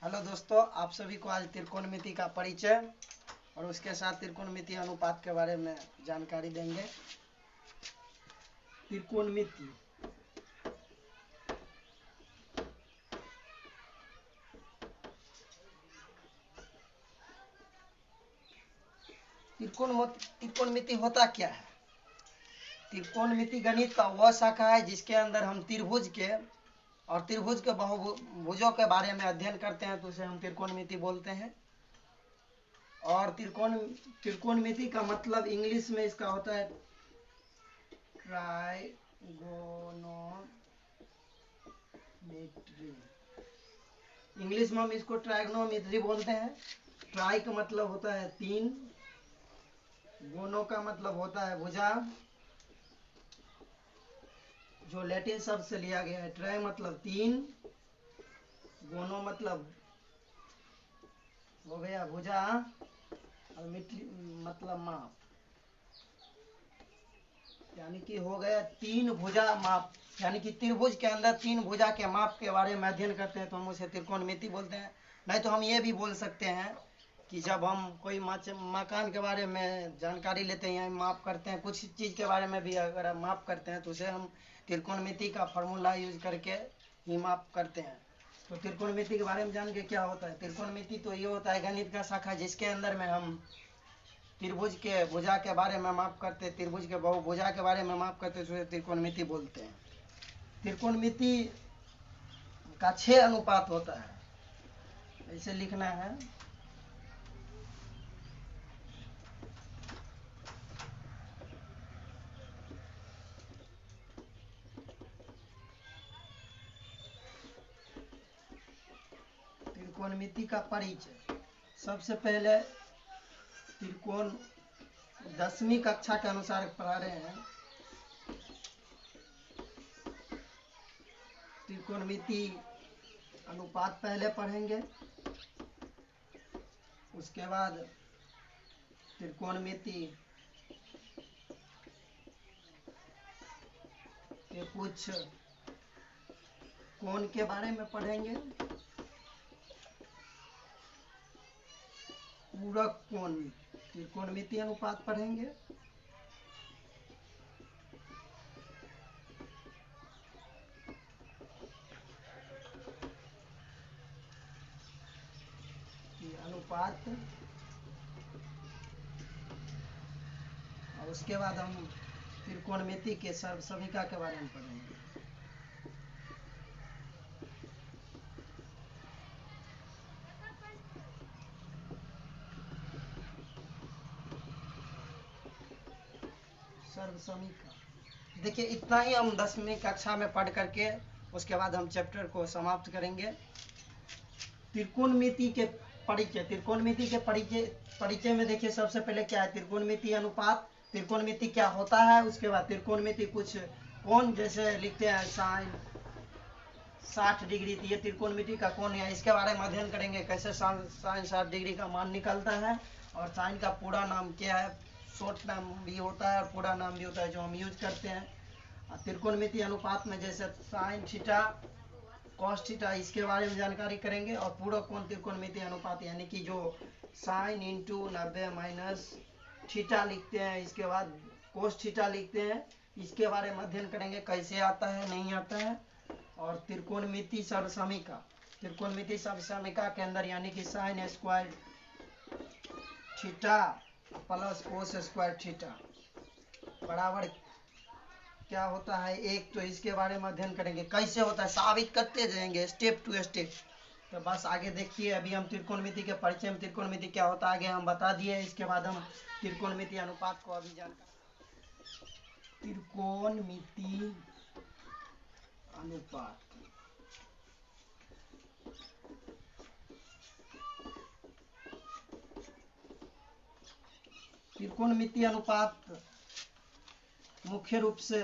Hello दोस्तों, आप सभी को आज त्रिकोणमिति का परिचय और उसके साथ त्रिकोणमिति अनुपात के बारे में जानकारी देंगे। त्रिकोणमिति त्रिकोणमिति होता क्या है? त्रिकोणमिति गणित का वह शाखा है जिसके अंदर हम त्रिभुज के बहुभुजों के बारे में अध्ययन करते हैं, तो उसे हम त्रिकोणमिति बोलते हैं। और त्रिकोणमिति का मतलब इंग्लिश में इसका होता है ट्राइगोनोमेट्री। इंग्लिश में हम इसको ट्राइगोनोमेट्री बोलते हैं। ट्राई का मतलब होता है तीन, गोनो का मतलब होता है भुजा, जो लैटिन शब्द से लिया गया है। ट्राई मतलब तीन, गोनो मतलब हो गया भुजा, और मिट्री मतलब माप, यानी कि हो गया तीन भुजा माप। यानी कि त्रिभुज के अंदर तीन भुजा के माप के बारे में अध्ययन करते हैं तो हम उसे त्रिकोणमिति बोलते हैं। नहीं तो हम ये भी बोल सकते हैं कि जब हम कोई मकान के बारे में जानकारी लेते हैं, माप करते हैं, कुछ चीज़ के बारे में भी अगर हम माप करते हैं तो उसे हम त्रिकोणमिति का फॉर्मूला यूज करके ही माप करते हैं। तो त्रिकोणमिति के बारे में जान के क्या होता है? त्रिकोणमिति तो ये होता है गणित का शाखा जिसके अंदर में हम त्रिभुज के भुजा के बारे में माप करते, त्रिभुज के बहुभुजा के बारे में माप करते, तो त्रिकोणमिति बोलते हैं। त्रिकोणमिति का 6 अनुपात होता है, ऐसे लिखना है। त्रिकोणमिति का परिचय सबसे पहले त्रिकोण 10वीं कक्षा के अनुसार पढ़ा रहे हैं। त्रिकोणमिति अनुपात पहले पढ़ेंगे, उसके बाद त्रिकोणमिति के कुछ कोण के बारे में पढ़ेंगे, पूरक कोण त्रिकोणमिति अनुपात पढ़ेंगे, अनुपात, और उसके बाद हम त्रिकोणमिति के सर्वसमीका के बारे में पढ़ेंगे। सर्वसमीका देखिए, इतना ही हम 10वीं कक्षा में पढ़ करके उसके बाद हम चैप्टर को समाप्त करेंगे। त्रिकोणमिति के परिचय में देखिए, सबसे पहले क्या है त्रिकोणमिति अनुपात, त्रिकोणमिति क्या होता है, उसके बाद त्रिकोणमिति कुछ कोण जैसे लिखते हैं साइन 60 डिग्री, तो ये त्रिकोणमिति का कोण है, इसके बारे में अध्ययन करेंगे कैसे साइन 60 डिग्री का मान निकलता है, और साइन का पूरा नाम क्या है, शॉर्ट नाम भी होता है और पूरा नाम भी होता है जो हम यूज करते हैं। त्रिकोणमिति अनुपात में जैसे साइन थीटा, कॉस थीटा, इसके बारे में जानकारी करेंगे। और पूरक कोण त्रिकोणमिति अनुपात यानी कि जो साइन इंटू 90 माइनस थीटा लिखते हैं, इसके बाद कोस थीटा लिखते हैं, इसके बारे में अध्ययन करेंगे कैसे आता है, नहीं आता है। और त्रिकोणमिति सर्वसमीका, त्रिकोणमिति सर्वसमीका के अंदर यानी कि sine square theta plus cos square theta बराबर क्या होता है एक, तो इसके बारे में अध्ययन करेंगे कैसे होता है, साबित करते जाएंगे स्टेप टू स्टेप। तो बस आगे देखिए, अभी हम त्रिकोणमिति के परिचय में त्रिकोणमिति क्या होता है आगे हम बता दिए, इसके बाद हम त्रिकोणमिति अनुपात को अभी जानकारी। त्रिकोणमिति अनुपात त्रिकोणमिति अनुपात मुख्य रूप से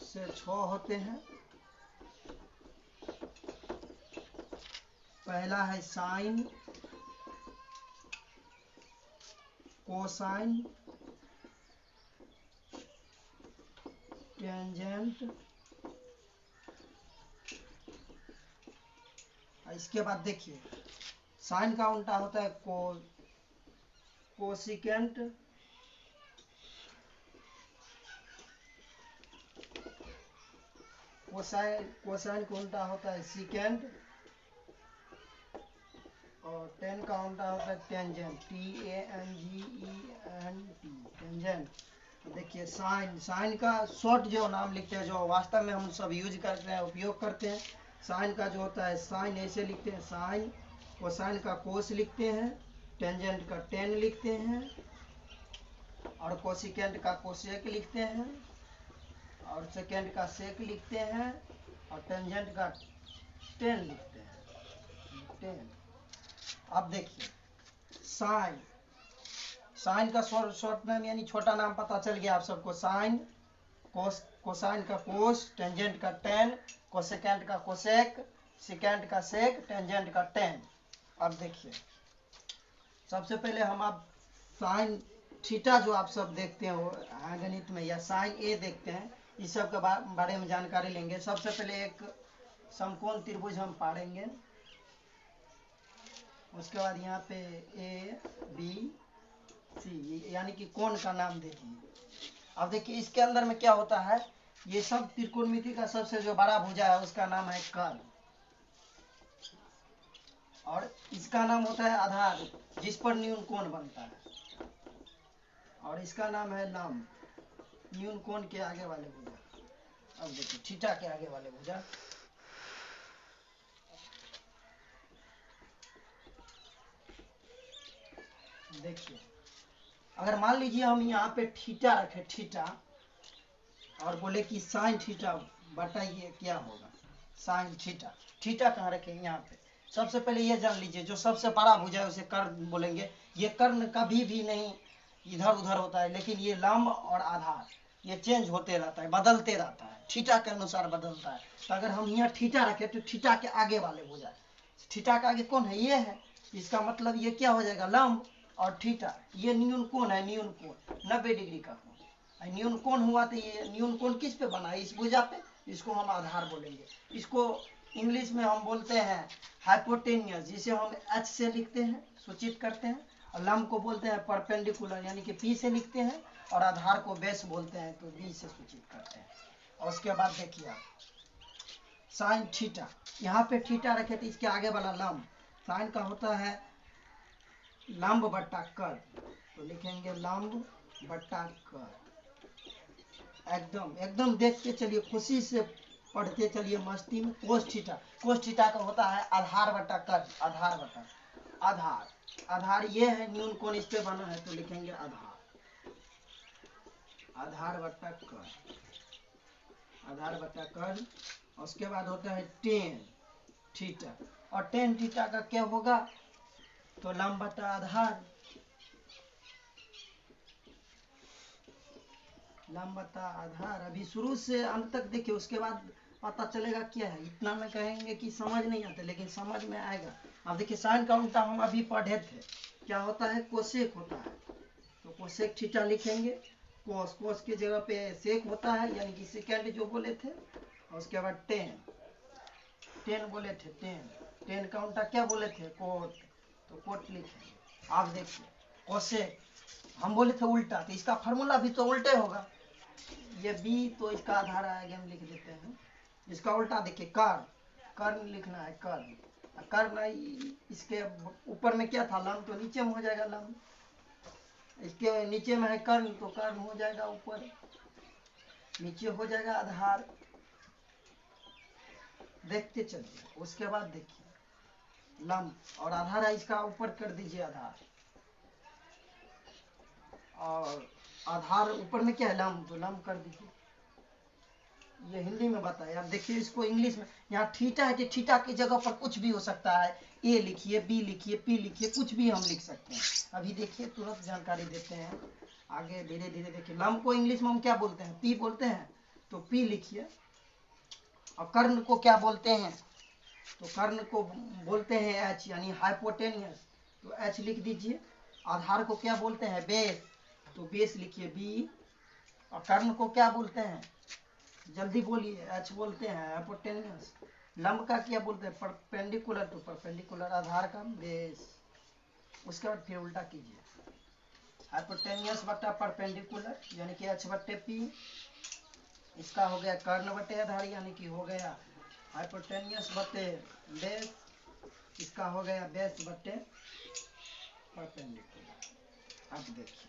से 6 होते हैं। पहला है साइन, कोसाइन, टेंजेंट, इसके बाद देखिए साइन का उल्टा होता है कोसिकेंट, कोसाइन का उल्टा होता है सिकेंट, और टेन का उल्टा होता है टेंजेंट, TANGENT, टेंजेंट। देखिए साइन का शॉर्ट जो नाम लिखते हैं, जो वास्तव में हम सब यूज करते हैं, उपयोग करते हैं, साइन का जो होता है साइन ऐसे लिखते हैं साइन, कोसाइन का कोस लिखते हैं, टेंजेंट का टेन लिखते हैं, और कोसिकेंट का कोसेक लिखते हैं, और सेकेंड का सेक लिखते हैं, और टेंजेंट का टेन लिखते हैं, टेन। अब देखिए साइन का शॉर्ट नाम यानी छोटा नाम पता चल गया आप सबको, साइन, कोसाइन का कोस, टेंजेंट का टेन, कोसेकेंट का कोसेक, सिकेंट का सेक, टेंजेंट का टेन। अब देखिए सबसे पहले हम आप साइन थीटा जो आप सब देखते हो गणित में, या साइन ए देखते हैं, इस सब के बारे में जानकारी लेंगे। सबसे पहले एक समकोण त्रिभुज हम पाड़ेंगे, उसके बाद यहाँ पे ABC यानी कि कोण का नाम देखिए। अब देखिए इसके अंदर में क्या होता है, ये सब त्रिकोणमिति का सबसे जो बड़ा भुजा है उसका नाम है कर्ण, और इसका नाम होता है आधार जिस पर न्यून कोण बनता है, और इसका नाम है लंब, न्यून कोण के आगे वाले भुजा। अब देखिए थीटा के आगे वाले भुजा, देखिए अगर मान लीजिए हम यहाँ पे थीटा रखे, थीटा, और बोले कि साइन थीटा, बताइए क्या होगा साइन थीटा। थीटा कहाँ रखे, यहाँ पे। सबसे पहले ये जान लीजिए जो सबसे बड़ा भुजा है उसे कर्ण बोलेंगे। ये कर्ण कभी भी नहीं इधर उधर होता है, लेकिन ये लंब और आधार ये चेंज होते रहता है, बदलते रहता है, थीटा के अनुसार बदलता है। तो अगर हम यहाँ थीटा रखें तो थीटा के आगे वाले भुजा, थीटा का आगे कौन है, ये है, इसका मतलब ये क्या हो जाएगा लंब, और थीटा ये न्यून कोण है, न्यून कोण 90 डिग्री का कोण। न्यून कोण हुआ तो ये न्यून कोण किस पे बना है, इस भुजा पे, इसको हम आधार बोलेंगे। इसको इंग्लिश में हम बोलते हैं हाइपोटेनियस, जिसे हम H से लिखते हैं, सूचित करते हैं, और लंब को बोलते हैं परपेंडिकुलर यानी कि P से लिखते हैं, और आधार को बेस बोलते हैं तो B से सूचित करते हैं। और उसके बाद देखिए आप साइन थीटा, यहाँ पे थीटा रखे तो इसके आगे वाला लंब, साइन का होता है लंब बट्टा कर्ण, तो लिखेंगे लंब बट्टा कर्ण। एकदम देख के चलिए, खुशी से पढ़ते चलिए मस्ती में। कोस थीटा का होता है आधार बट्टा कर्ण, आधार ये है, न्यून कोण इस पे बना है तो लिखेंगे आधार बट्टा कर्ण। उसके बाद होता है टेन थीटा, और टेन थीटा का क्या होगा, तो लंब बट्टा आधार, अभी शुरू से अंत तक देखिए, उसके बाद पता चलेगा क्या है। इतना में कहेंगे कि समझ नहीं आता, लेकिन समझ में आएगा। अब देखिए साइन का उल्टा हम अभी पढ़े थे, क्या होता है, कोसेक होता है, तो कोसेक थीटा लिखेंगे, कोस की जगह पे सेक होता है यानी कि सेकेंड जो बोले थे, और उसके बाद टेन बोले थे, टेन का उल्टा क्या बोले थे, कोट, तो कोट लिखेंगे। आप देखिए कोसेक हम बोले थे उल्टा, तो इसका फार्मूला भी तो उल्टे होगा, ये बी तो इसका आधार आगे हम लिख देते हैं, इसका उल्टा देखिए कर्ण लिखना है, कर्ण इसके ऊपर में क्या था लंब, तो नीचे में हो जाएगा लंब, इसके नीचे में है कर्ण तो कर्ण हो जाएगा ऊपर, नीचे हो जाएगा आधार। देखते चलिए, उसके बाद देखिए लंब और आधार है, इसका ऊपर कर दीजिए आधार, और आधार ऊपर में क्या है लंब, तो लंब कर दीजिए। ये हिंदी में बताया, अब देखिए इसको इंग्लिश में, यहाँ थीटा है तो थीटा की जगह पर कुछ भी हो सकता है, ए लिखिए, बी लिखिए, पी लिखिए, कुछ भी हम लिख सकते हैं। अभी देखिए तुरंत जानकारी देते हैं, आगे धीरे धीरे देखिए। लंब को इंग्लिश में हम क्या बोलते हैं, पी बोलते हैं, तो पी लिखिए। और कर्ण को क्या बोलते हैं, तो कर्ण को बोलते हैं एच यानी हाइपोटेनियस, तो एच लिख दीजिए। आधार को क्या बोलते हैं, बेस, तो बेस लिखिए बी। और कर्ण को क्या बोलते हैं, जल्दी बोलिए, एच बोलते हैं हाइपोटेन्यूस। लंब का क्या बोलते हैं? परपेंडिकुलर टू परपेंडिकुलर, आधार का बेस। उसके बाद फिर उल्टा कीजिए, हाइपोटेन्यूस बट्टा परपेंडिकुलर यानी कि एच बट्टे पी। इसका हो गया कर्ण बट्टे आधार यानी कि हो गया हाइपोटेन्यूस बट्टे बेस। इसका हो गया बेस बट्टे परपेंडिकुलर। अब देखिए,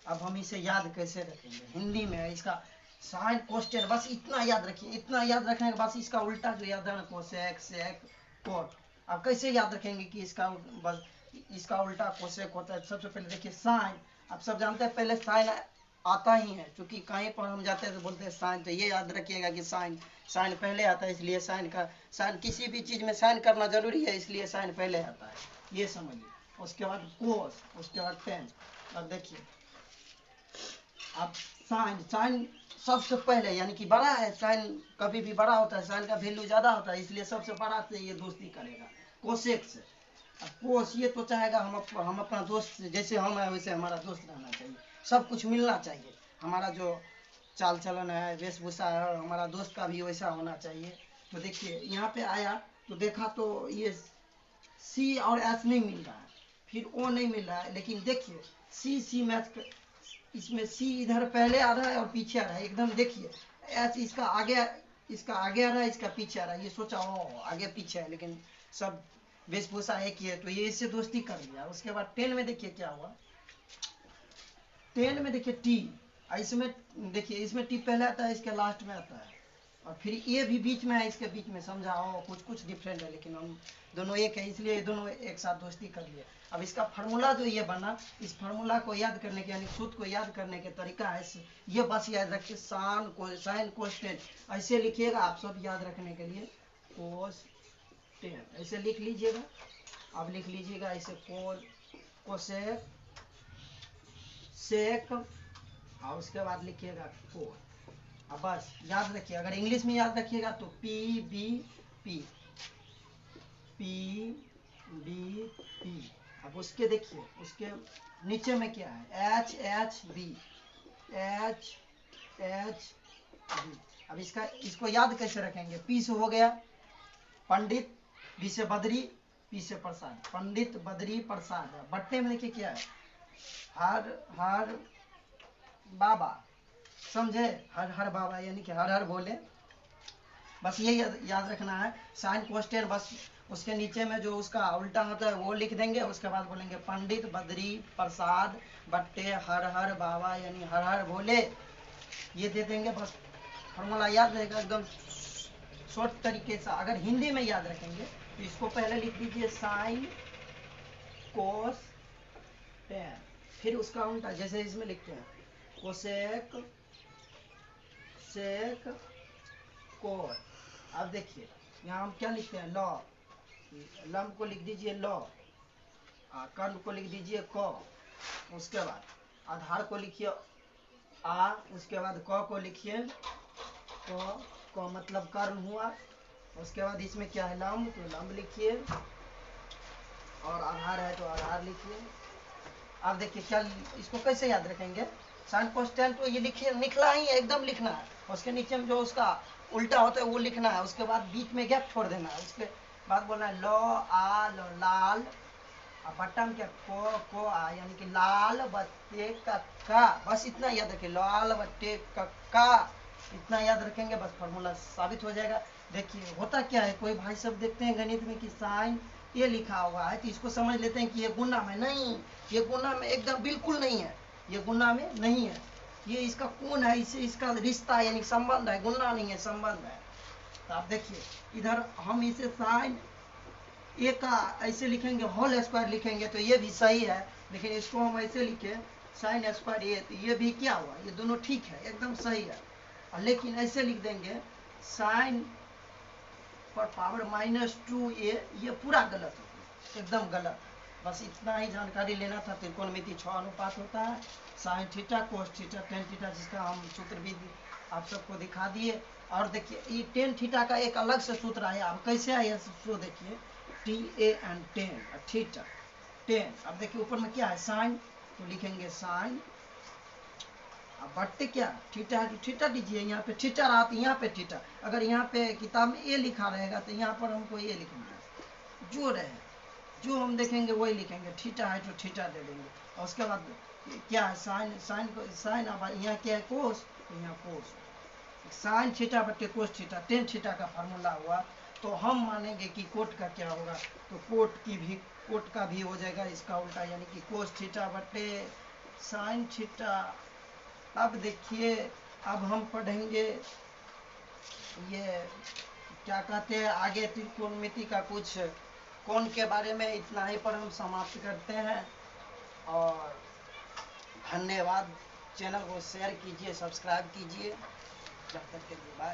अब हम इसे याद कैसे रखेंगे हिंदी में? इसका साइन कोस्टेन बस इतना याद रखिए, इतना याद रखने के बाद इसका उल्टा जो याद है ना, कोसेक सेक कोट। अब कैसे याद रखेंगे कि इसका बस इसका उल्टा कोसेक होता है? सबसे पहले देखिए साइन, आप सब जानते हैं पहले साइन आता ही है, क्योंकि कहीं पर हम जाते हैं तो बोलते हैं साइन, तो ये याद रखिएगा कि साइन साइन पहले आता है, इसलिए साइन का साइन किसी भी चीज़ में साइन करना जरूरी है, इसलिए साइन पहले आता है, ये समझिए। उसके बाद कोस, उसके बाद टेन। अब देखिए, अब साइन साइन सबसे पहले यानी कि बड़ा है, साइन कभी भी बड़ा होता है, साइन का वैल्यू ज़्यादा होता है, इसलिए सबसे बड़ा से ये दोस्ती करेगा कोसेक से। अब कोस ये तो चाहेगा हम अपना दोस्त, जैसे हम है वैसे हमारा दोस्त रहना चाहिए, सब कुछ मिलना चाहिए, हमारा जो चाल चलन है वेशभूषा है हमारा दोस्त का भी वैसा होना चाहिए। तो देखिए यहाँ पे आया तो देखा तो ये सी और एस नहीं मिल रहा है, फिर ओ नहीं मिल रहा है, लेकिन देखिए सी सी मैच इसमें सी इधर पहले आ रहा है और पीछे आ रहा है, एकदम देखिए एच इसका आगे आ रहा है, इसका पीछे आ रहा है, ये सोचा ओ आगे पीछे है, लेकिन सब वेशभूषा एक ही है, तो ये इससे दोस्ती कर लिया। उसके बाद 10 में देखिए क्या हुआ, 10 में देखिए टी, इसमें देखिए इसमें टी पहले आता है, इसके लास्ट में आता है, और फिर ये भी बीच में है, इसके बीच में समझा हो कुछ कुछ डिफरेंट है, लेकिन हम दोनों एक है, इसलिए दोनों एक साथ दोस्ती कर लिए। अब इसका फार्मूला जो ये बना, इस फार्मूला को याद करने के यानी सूत्र को याद करने के तरीका है ये, बस याद रखिए साइन कोस्टेंट ऐसे लिखिएगा, आप सब याद रखने के लिए कोस्टेंट ऐसे लिख लीजिएगा। अब लिख लीजिएगा ऐसे कोसेक सेक, और उसके बाद लिखिएगा कोट। अब बस याद रखिए, अगर इंग्लिश में याद रखिएगा तो P B P P B P. अब उसके देखिए उसके नीचे में क्या है, H H B H H B. अब इसको याद कैसे रखेंगे? पी से हो गया पंडित, बी से बद्री, पी से प्रसाद, पंडित बद्री प्रसाद। बट्टे में देखिए क्या है, हर हर बाबा, समझे? हर हर बाबा यानी कि हर हर बोले, बस ये याद रखना है। साइन कोस्टेन बस उसके नीचे में जो उसका उल्टा होता है वो लिख देंगे, उसके बाद बोलेंगे पंडित बद्री प्रसाद बट्टे हर हर बाबा यानी हर हर बोले, ये दे देंगे। बस फॉर्मूला याद रहेगा एकदम शॉर्ट तरीके से। अगर हिंदी में याद रखेंगे तो इसको पहले लिख दीजिए साइन कोस टेन, फिर उसका उल्टा जैसे इसमें लिखते हैं कोसेक सेक कोट। अब देखिए यहाँ हम क्या लिखते हैं, लॉ, लंब को लिख दीजिए लॉ, कर्ण को लिख दीजिए क, उसके बाद आधार को लिखिए आ, उसके बाद क को लिखिए क मतलब कर्ण हुआ। उसके बाद इसमें क्या है लंब, तो लंब लिखिए, और आधार है तो आधार लिखिए। अब देखिए क्या, इसको कैसे याद रखेंगे? साइन कोस्टेंट तो ये लिखिए, निकला ही एकदम लिखना है, उसके नीचे में जो उसका उल्टा होता है वो लिखना है, उसके बाद बीच में गैप छोड़ देना है, उसके बाद बोलना है लो आ लो लाल, और बट्टा में क्या को आ यानी कि लाल बट्टे का, बस इतना याद रखें, लाल बट्टे का, इतना याद रखेंगे बस फार्मूला साबित हो जाएगा। देखिए होता क्या है, कोई भाई सब देखते हैं गणित में कि साइन ये लिखा हुआ है तो इसको समझ लेते हैं कि ये गुना में, नहीं, ये गुना में एकदम बिल्कुल नहीं है, ये गुना में नहीं है, ये इसका कोण है, इससे इसका रिश्ता यानी संबंध है, गुना नहीं है संबंध है। तो आप देखिए इधर हम इसे साइन ए का ऐसे लिखेंगे, होल स्क्वायर लिखेंगे तो ये भी सही है, लेकिन इसको हम ऐसे लिखे साइन स्क्वायर ए, तो ये भी क्या हुआ, ये दोनों ठीक है एकदम सही है। लेकिन ऐसे लिख देंगे साइन पर पावर -2a, ये पूरा गलत हो, एकदम गलत। बस इतना ही जानकारी लेना था। त्रिकोणमिति 6 अनुपात होता है, sine theta cos theta tan theta, जिसका हम सूत्र भी आप सबको दिखा दिए। और देखिए ये टेन थीटा का एक अलग से सूत्र आया, अब कैसे आया सूत्र देखिए, tan टेन थीटा टेन। अब देखिए ऊपर में क्या है साइन, तो लिखेंगे साइन, अब बट्टे क्या थीटा है तो थीटा दीजिए, यहाँ पे थीटा रहा तो यहाँ पे थीटा, अगर यहाँ पे किताब में ए लिखा रहेगा तो यहाँ पर हमको ये लिखना है, जो रहे जो हम देखेंगे वही लिखेंगे, थीटा है तो थीटा दे देंगे। और उसके बाद क्या है साइन, साइन अब यहाँ क्या है कोस, तो यहाँ कोस साइन थीटा बट्टे कोस थीटा, टेन थीटा का फार्मूला हुआ। तो हम मानेंगे कि कोट का क्या होगा, तो कोट का भी हो जाएगा इसका उल्टा, यानी कि कोस थीटा बट्टे साइन थीटा। अब देखिए अब हम पढ़ेंगे ये क्या कहते हैं आगे त्रिकोणमिति का कुछ कोण के बारे में। इतना ही पर हम समाप्त करते हैं और धन्यवाद। चैनल को शेयर कीजिए, सब्सक्राइब कीजिए। जब तक के लिए बाय।